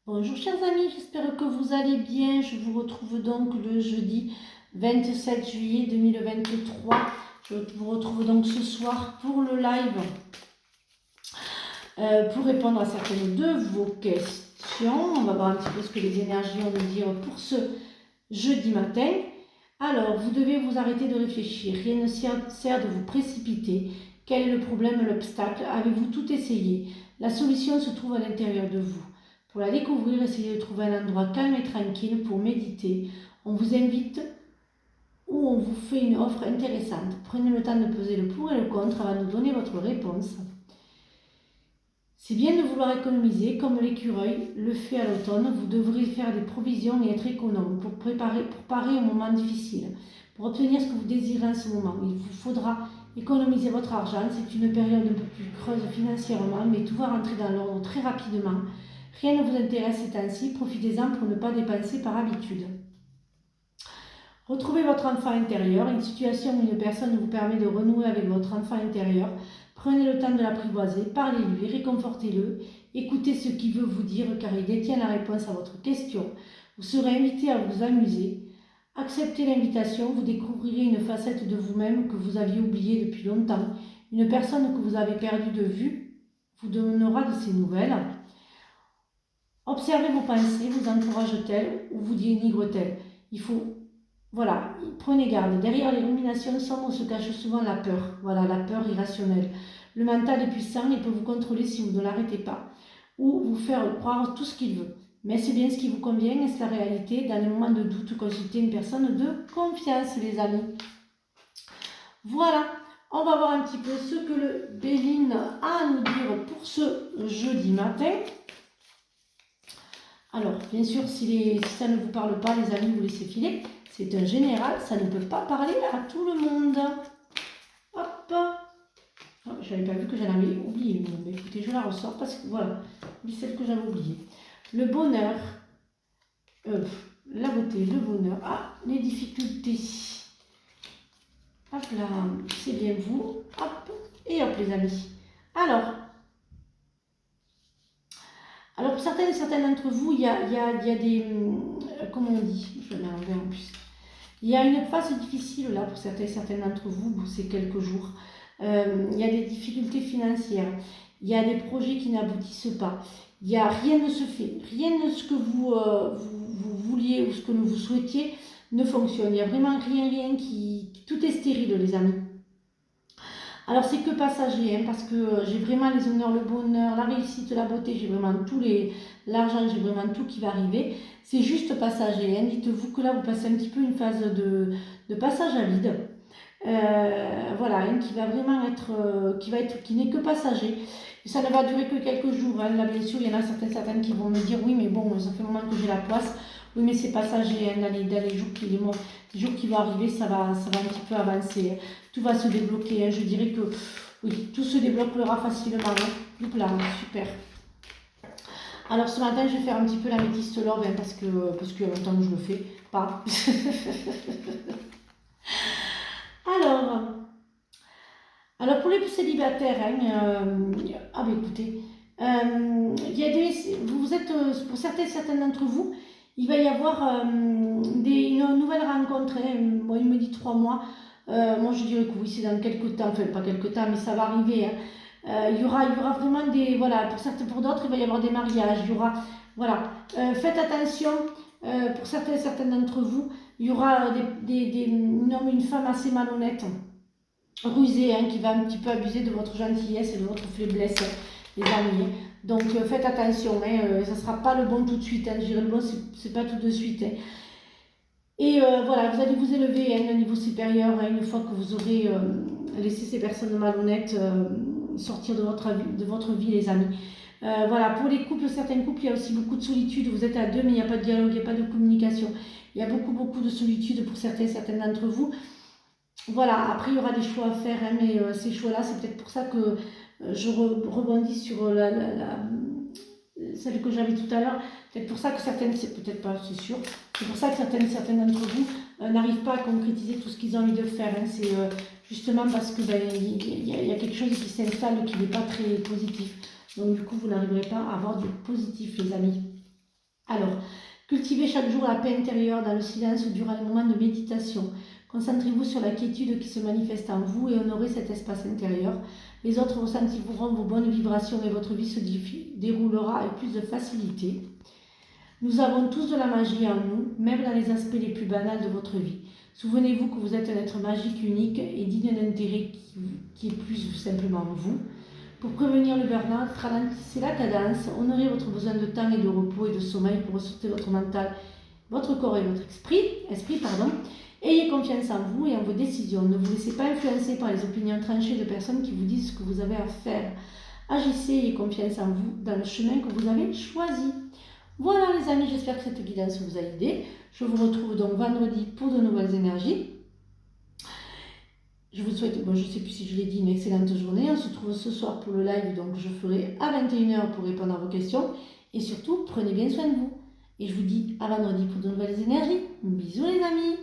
Bonjour chers amis, j'espère que vous allez bien. Je vous retrouve donc le jeudi 27 juillet 2023. Je vous retrouve donc ce soir pour le live pour répondre à certaines de vos questions. On va voir un petit peu ce que les énergies ont à dire pour ce jeudi matin. Alors, vous devez vous arrêter de réfléchir. Rien ne sert de vous précipiter. Quel est le problème, l'obstacle? Avez-vous tout essayé? La solution se trouve à l'intérieur de vous. Pour la découvrir, essayez de trouver un endroit calme et tranquille pour méditer. On vous invite ou on vous fait une offre intéressante. Prenez le temps de peser le pour et le contre avant de donner votre réponse. C'est bien de vouloir économiser, comme l'écureuil le fait à l'automne. Vous devrez faire des provisions et être économe pour parer au moment difficile. Pour obtenir ce que vous désirez en ce moment, il vous faudra économiser votre argent. C'est une période un peu plus creuse financièrement, mais tout va rentrer dans l'ordre très rapidement. Rien ne vous intéresse ces temps-ci, profitez-en pour ne pas dépenser par habitude. Retrouvez votre enfant intérieur. Une situation ou une personne vous permet de renouer avec votre enfant intérieur. Prenez le temps de l'apprivoiser, parlez-lui, réconfortez-le, écoutez ce qu'il veut vous dire car il détient la réponse à votre question. Vous serez invité à vous amuser. Acceptez l'invitation, vous découvrirez une facette de vous-même que vous aviez oubliée depuis longtemps. Une personne que vous avez perdue de vue vous donnera de ses nouvelles. Observez vos pensées, vous encourage-t-elle ou vous dénigre-t-elle? Voilà, prenez garde. Derrière les ruminations sombres se cache souvent la peur. Voilà, la peur irrationnelle. Le mental est puissant, il peut vous contrôler si vous ne l'arrêtez pas, ou vous faire croire tout ce qu'il veut. Mais c'est bien ce qui vous convient, est-ce la réalité? Dans les moments de doute, consultez une personne de confiance, les amis. Voilà, on va voir un petit peu ce que le Béline a à nous dire pour ce jeudi matin. Alors, bien sûr, si ça ne vous parle pas, les amis, vous laissez filer. C'est un général, ça ne peut pas parler à tout le monde. Hop. Oh, je n'avais pas vu que j'en avais oublié une. Mais écoutez, je la ressors parce que voilà, c'est celle que j'avais oubliée. Le bonheur, la beauté, le bonheur. Ah, les difficultés. Hop là, c'est bien vous. Hop, et hop les amis. Alors pour certaines et certains d'entre vous, il y a des... comment on dit? Je vais l'enlever en plus. Il y a une phase difficile là pour certains et certaines d'entre vous, pour ces quelques jours. Il y a des difficultés financières, il y a des projets qui n'aboutissent pas, rien ne se fait, rien de ce que vous vouliez ou ce que vous souhaitiez ne fonctionne. Il n'y a vraiment rien qui... Tout est stérile les amis. Alors c'est que passager, hein, parce que j'ai vraiment les honneurs, le bonheur, la réussite, la beauté, j'ai vraiment l'argent, j'ai vraiment tout qui va arriver. C'est juste passager, hein. Dites-vous que là vous passez un petit peu une phase de passage à vide. Voilà, hein, qui va vraiment être, qui n'est que passager. Et ça ne va durer que quelques jours. Hein. Là bien sûr, il y en a certaines qui vont me dire oui mais bon, ça fait un moment que j'ai la poisse. Oui mais c'est passager, hein, dans les jours qui vont arriver, ça va un petit peu avancer. Hein. Tout va se débloquer. Hein. Je dirais que oui, tout se débloquera facilement. Hein. Là, super. Alors ce matin, je vais faire un petit peu la métiste love, hein, parce qu'il y a longtemps que je le fais pas. Alors pour les célibataires, hein, ah ben écoutez, il y a vous êtes, pour certains d'entre vous, il va y avoir une nouvelle rencontre. Hein. Bon, il me dit 3 mois. Moi je dirais que oui, c'est dans quelques temps, enfin pas quelques temps, mais ça va arriver. Hein. Il y aura vraiment des, voilà, pour d'autres, il va y avoir des mariages. Il y aura, voilà, faites attention. Pour certains d'entre vous, il y aura un homme, une femme assez malhonnête, rusé, hein, qui va un petit peu abuser de votre gentillesse et de votre faiblesse, les amis. Donc faites attention, hein, ça ne sera pas le bon tout de suite. Hein, je dirais le bon, c'est pas tout de suite. Hein. Et voilà, vous allez vous élever, hein, à un niveau supérieur, hein, une fois que vous aurez laissé ces personnes malhonnêtes sortir de votre vie, les amis. Voilà, pour les couples, certains couples, il y a aussi beaucoup de solitude. Vous êtes à deux, mais il n'y a pas de dialogue, il n'y a pas de communication. Il y a beaucoup de solitude pour certains d'entre vous. Voilà, après il y aura des choix à faire, hein, mais ces choix-là, c'est peut-être pour ça que je rebondis sur celle que j'avais tout à l'heure. Peut-être pour ça que certaines, c'est peut-être pas, c'est sûr, c'est pour ça que certains d'entre vous n'arrivent pas à concrétiser tout ce qu'ils ont envie de faire. Hein. C'est justement parce que y a quelque chose qui s'installe qui n'est pas très positif. Donc du coup, vous n'arriverez pas à avoir du positif, les amis. Alors, cultivez chaque jour la paix intérieure dans le silence durant les moments de méditation. Concentrez-vous sur la quiétude qui se manifeste en vous et honorez cet espace intérieur. Les autres ressentiront vos bonnes vibrations et votre vie se déroulera avec plus de facilité. Nous avons tous de la magie en nous, même dans les aspects les plus banals de votre vie. Souvenez-vous que vous êtes un être magique unique et digne d'intérêt qui est plus simplement vous. Pour prévenir le burn-out, ralentissez la cadence, honorez votre besoin de temps et de repos et de sommeil pour ressourcer votre mental, votre corps et votre esprit. Ayez confiance en vous et en vos décisions. Ne vous laissez pas influencer par les opinions tranchées de personnes qui vous disent ce que vous avez à faire. Agissez et ayez confiance en vous dans le chemin que vous avez choisi. Voilà les amis, j'espère que cette guidance vous a aidé. Je vous retrouve donc vendredi pour de nouvelles énergies. Je vous souhaite, je ne sais plus si je l'ai dit, une excellente journée. On se retrouve ce soir pour le live, donc je ferai à 21h pour répondre à vos questions. Et surtout, prenez bien soin de vous. Et je vous dis à vendredi pour de nouvelles énergies. Bisous les amis.